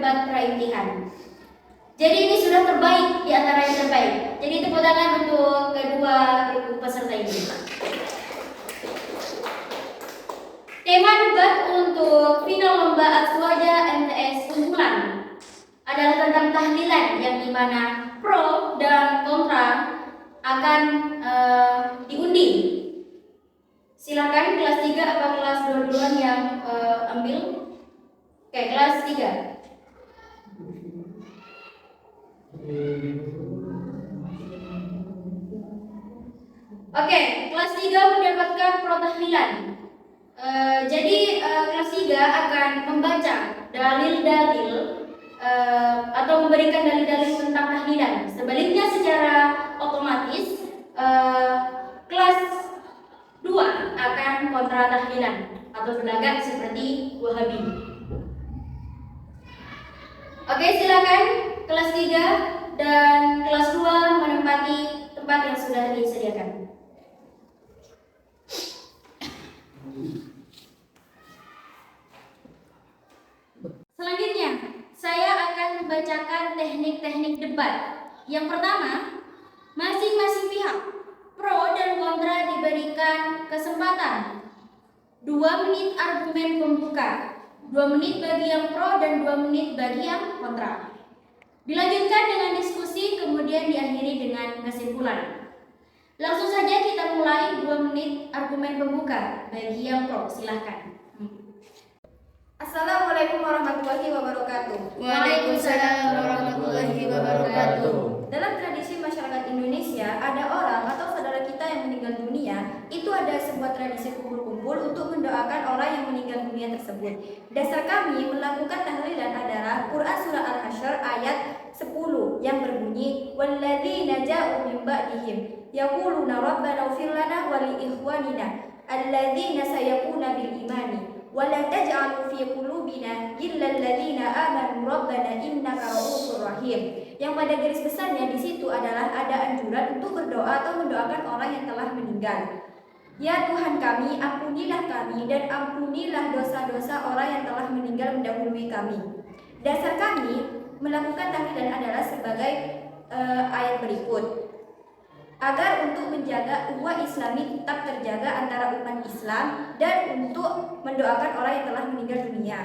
debat praimtihan. Jadi ini sudah terbaik di antara yang terbaik. Jadi tepuk tangan untuk kedua grup peserta ini. Tema debat untuk final lomba Aswaja MTS unggulan adalah tentang tahlilan, yang dimana pro dan kontra akan diundi. Silakan kelas 3 apa kelas 2 duluan yang ambil? Oke, kelas 3. Oke, kelas 3 mendapatkan pro tahlilan. Jadi kelas 3 akan membaca dalil-dalil atau memberikan dalil-dalil tentang tahlilan. Sebaliknya secara otomatis kelas 2 akan kontra tahlilan atau berlagak seperti Wahabi. Oke, silakan kelas 3 dan kelas 2 menempati tempat yang sudah disediakan. Selanjutnya, saya akan membacakan teknik-teknik debat. Yang pertama, masing-masing pihak pro dan kontra diberikan kesempatan 2 menit argumen pembuka, 2 menit bagi yang pro dan 2 menit bagi yang kontra. Dilanjutkan dengan diskusi, kemudian diakhiri dengan kesimpulan. Langsung saja kita mulai 2 menit argumen pembuka bagi yang pro, silahkan. Assalamualaikum warahmatullahi wabarakatuh. Waalaikumsalam warahmatullahi wabarakatuh. Dalam tradisi masyarakat Indonesia, ada orang atau saudara kita yang meninggal dunia. Itu ada sebuah tradisi kumpul-kumpul untuk mendoakan orang yang meninggal dunia tersebut. Dasar kami melakukan tahlilan adalah Quran surah Al-Hasyr ayat 10 yang berbunyi walladzina ja'u min ba'dihim yaquluna rabbana ighfir lana wa li ikhwanina alladzina sayaquna bil imani wala taj'al fi qulubina ghillal ladzina amanu rabbana innaka ra'ufur rahim. Yang pada garis besarnya di situ adalah ada anjuran untuk berdoa atau mendoakan orang yang telah meninggal. Ya Tuhan kami, ampunilah kami dan ampunilah dosa-dosa orang yang telah meninggal mendahului kami. Dasar kami melakukan tahlilan adalah sebagai ayat berikut. Agar untuk menjaga ukhuwah Islami tetap terjaga antara umat Islam dan untuk mendoakan orang yang telah meninggal dunia.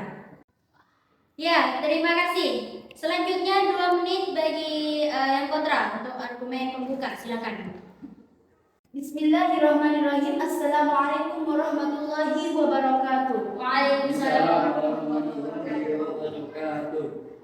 Ya, terima kasih. Selanjutnya 2 menit bagi yang kontra untuk argumen pembuka, silakan. Bismillahirrahmanirrahim. Assalamualaikum warahmatullahi wabarakatuh. Waalaikumsalam.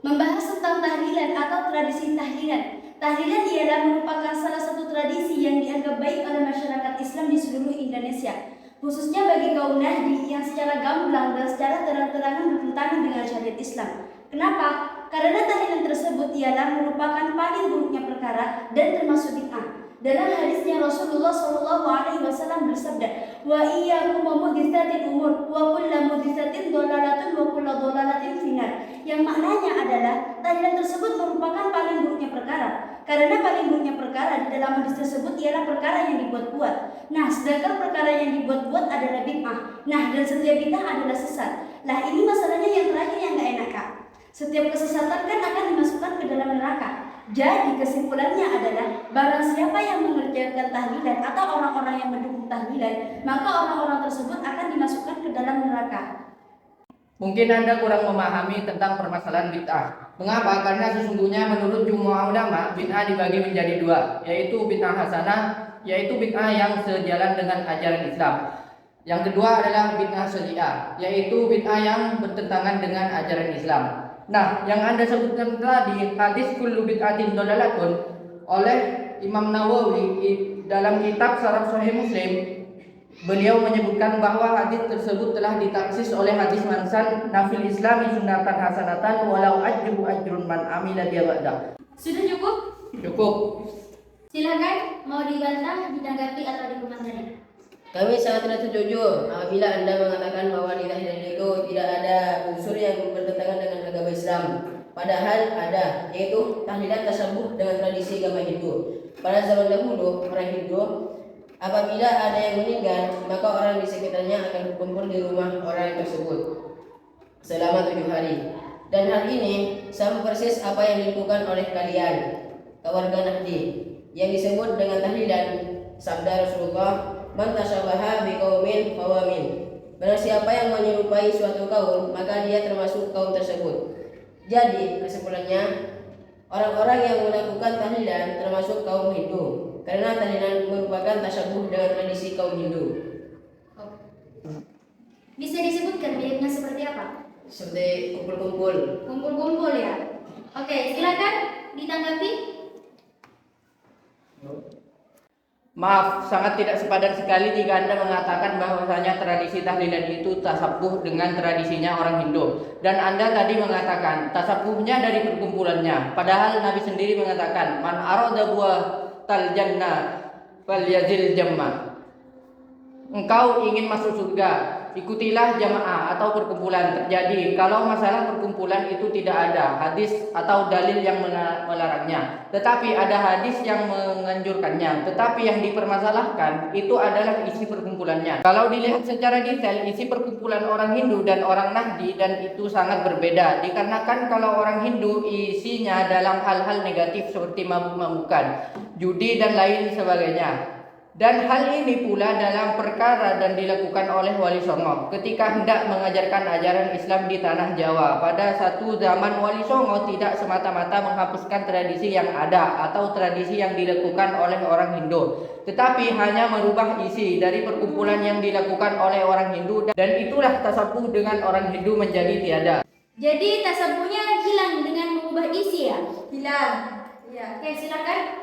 Membahas tentang tahlilan atau tradisi tahlilan. Tahlilan ialah merupakan salah satu tradisi yang dianggap baik oleh masyarakat Islam di seluruh Indonesia, khususnya bagi kaum Nahdi yang secara gamblang dan secara terang-terangan bertentangan dengan syariat Islam. Kenapa? Karena tahlilan tersebut ialah merupakan paling buruknya perkara dan termasuk bid'ah. Dalam hadisnya Rasulullah SAW bersabda, wa iyyakum wa muhdatsatil umur wa kullu muhdatsatin dhalalatun wa kullu dhalalatin finnar. Yang maknanya adalah tahlilan tersebut merupakan paling buruknya perkara. Karena paling buruknya perkara di dalam hadis tersebut ialah perkara yang dibuat-buat. Nah, sedangkan perkara yang dibuat-buat adalah bid'ah. Nah, dan setiap bid'ah adalah sesat. Nah, ini masalahnya yang terakhir yang gak enak, Kak. Setiap kesesatan kan akan dimasukkan ke dalam neraka. Jadi kesimpulannya adalah barang siapa yang mengerjakan tahlilan atau orang-orang yang mendukung tahlilan, maka orang-orang tersebut akan dimasukkan ke dalam neraka. Mungkin Anda kurang memahami tentang permasalahan bid'ah. Mengapa? Karena sesungguhnya menurut jumhur ulama, bid'ah dibagi menjadi 2, yaitu bid'ah hasanah, yaitu bid'ah yang sejalan dengan ajaran Islam. Yang kedua adalah bid'ah sayyi'ah, yaitu bid'ah yang bertentangan dengan ajaran Islam. Nah, yang Anda sebutkan tadi hadis kullu bid'atin dhalalatun oleh Imam Nawawi dalam kitab Syarah Sahih Muslim, beliau menyebutkan bahwa hadis tersebut telah ditaksis oleh hadis mansan nafil islami sunnatan hasanatan walau ajru ajrun man amila dia ba'da. Sudah cukup? Cukup. Silakan, mau dibantah, ditanggapi atau dikomentari. Kami sangat tidak setuju apabila Anda mengatakan bahwa di tahlilan itu tidak ada unsur yang bertentangan dengan agama Islam. Padahal ada, yaitu tahlilan tasabuh dengan tradisi agama Hindu. Pada zaman dahulu, orang Hindu apabila ada yang meninggal, maka orang di sekitarnya akan berkumpul di rumah orang tersebut selama 7 hari. Dan hal ini sama persis apa yang dilakukan oleh kalian, keluarga Nahdi, yang disebut dengan tahlilan. Sabda Rasulullah, "Man tasyabaha biqaumin fahuwa min." Barang siapa yang menyerupai suatu kaum, maka dia termasuk kaum tersebut. Jadi, kesimpulannya, orang-orang yang melakukan tahlilan termasuk kaum Hindu, karena tahlilan merupakan tasyabuh dengan tradisi kaum Hindu. Bisa disebutkan miripnya seperti apa? Seperti kumpul-kumpul. Kumpul-kumpul ya. Oke, silakan ditanggapi. Maaf, sangat tidak sepadan sekali jika Anda mengatakan bahwasanya tradisi tahlilan itu tasabuh dengan tradisinya orang Hindu. Dan Anda tadi mengatakan tasabuhnya dari perkumpulannya. Padahal Nabi sendiri mengatakan, "Man arada buah tal jannah falyazil jamma." Engkau ingin masuk surga, ikutilah jamaah atau perkumpulan. Terjadi kalau masalah perkumpulan itu tidak ada hadis atau dalil yang melarangnya, tetapi ada hadis yang menganjurkannya. Tetapi yang dipermasalahkan itu adalah isi perkumpulannya. Kalau dilihat secara detail, isi perkumpulan orang Hindu dan orang Nahdi dan itu sangat berbeda. Dikarenakan kalau orang Hindu isinya dalam hal-hal negatif seperti mabuk-mabukan, judi dan lain sebagainya. Dan hal ini pula dalam perkara dan dilakukan oleh Wali Songo ketika hendak mengajarkan ajaran Islam di tanah Jawa. Pada satu zaman Wali Songo tidak semata-mata menghapuskan tradisi yang ada atau tradisi yang dilakukan oleh orang Hindu, tetapi hanya merubah isi dari perkumpulan yang dilakukan oleh orang Hindu, dan itulah tasabuh dengan orang Hindu menjadi tiada. Jadi tasabuhnya hilang dengan mengubah isi ya? Hilang. Ya. Oke, silakan.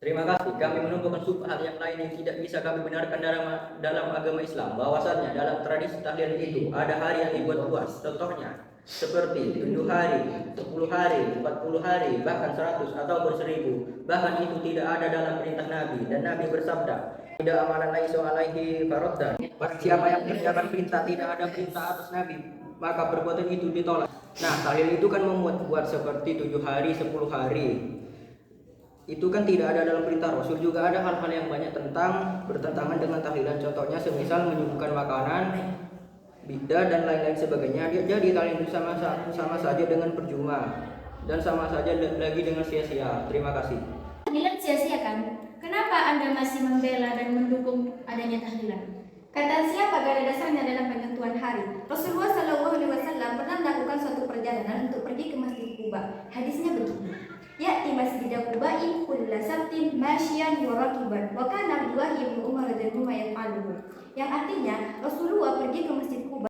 Terima kasih. Kami menemukan subhat yang lain yang tidak bisa kami benarkan dalam agama Islam. Bahwasannya dalam tradisi tahlilan itu ada hari yang dibuat luas. Contohnya seperti 7 hari, 10 hari, 40 hari, bahkan 100 ataupun 1000. Bahkan itu tidak ada dalam perintah Nabi. Dan Nabi bersabda, "Tidak amalan laisa alaihi faraddan." Barang siapa yang mengerjakan perintah tidak ada perintah atas Nabi, maka perbuatan itu ditolak. Nah, tahlil itu kan membuat seperti 7 hari, 10 hari. Itu kan tidak ada dalam perintah Rasul. Juga ada hal-hal yang banyak bertentangan dengan tahlilan. Contohnya semisal menyuguhkan makanan, bidah dan lain-lain sebagainya. Jadi tahlilan itu sama saja dengan percuma dan sama saja lagi dengan sia-sia. Terima kasih. Tahlilan sia-sia kan? Kenapa Anda masih membela dan mendukung adanya tahlilan? Kata siapa gak ada dasarnya dalam penentuan hari. Rasulullah SAW pernah melakukan suatu perjalanan untuk pergi ke Masjid Quba. Hadisnya begini. Ya'ti Masjid Quba kulla sabtin masyian wa rakiban wa kana Abdullah ibnu Umar radhiyallahu anhu. Yang artinya Rasulullah pergi ke Masjid Quba